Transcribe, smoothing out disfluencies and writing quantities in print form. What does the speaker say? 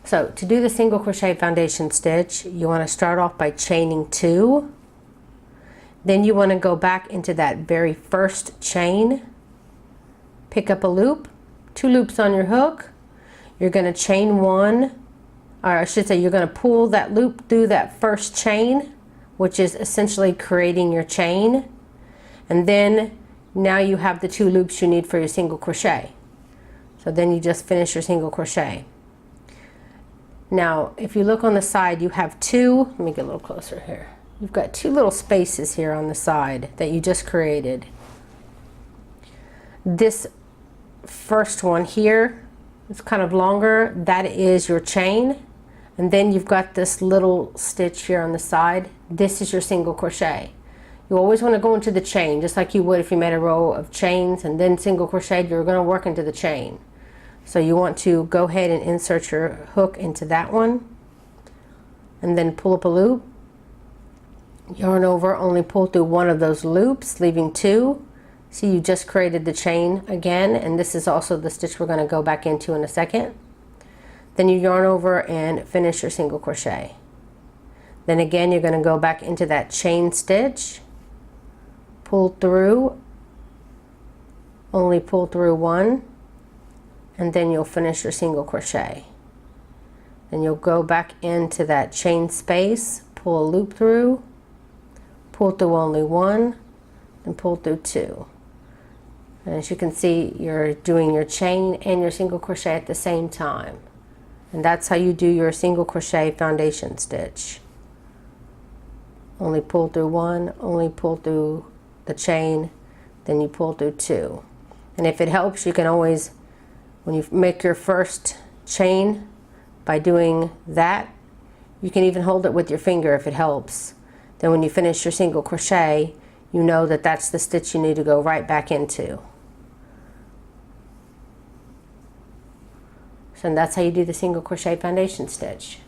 So to do the single crochet foundation stitch, you want to start off by chaining 2. Then you want to go back into that very first chain, pick up a loop, 2 loops on your hook. You're going to chain 1, or I should say you're going to pull that loop through that first chain, which is essentially creating your chain. And then now you have the 2 loops you need for your single crochet. So then you just finish your single crochet. Now if you look on the side, you have 2, let me get a little closer here. You've got 2 little spaces here on the side that you just created. This first one here is kind of longer, that is your chain. And then you've got this little stitch here on the side. This is your single crochet. You always want to go into the chain, just like you would if you made a row of chains and then single crocheted, you're going to work into the chain. So you want to go ahead and insert your hook into that one and then pull up a loop, yarn over, only pull through 1 of those loops, leaving 2. See, you just created the chain again, and this is also the stitch we're going to go back into in a second. Then you yarn over and finish your single crochet. Then again you're going to go back into that chain stitch, pull through, only pull through 1, and then you'll finish your single crochet. Then you'll go back into that chain space, pull a loop through, pull through only 1, and pull through 2. And as you can see, you're doing your chain and your single crochet at the same time. And that's how you do your single crochet foundation stitch. Only pull through 1, only pull through the chain, then you pull through 2. And if it helps, you can always, when you make your first chain, by doing that, you can even hold it with your finger if it helps. Then when you finish your single crochet, you know that that's the stitch you need to go right back into. So that's how you do the single crochet foundation stitch.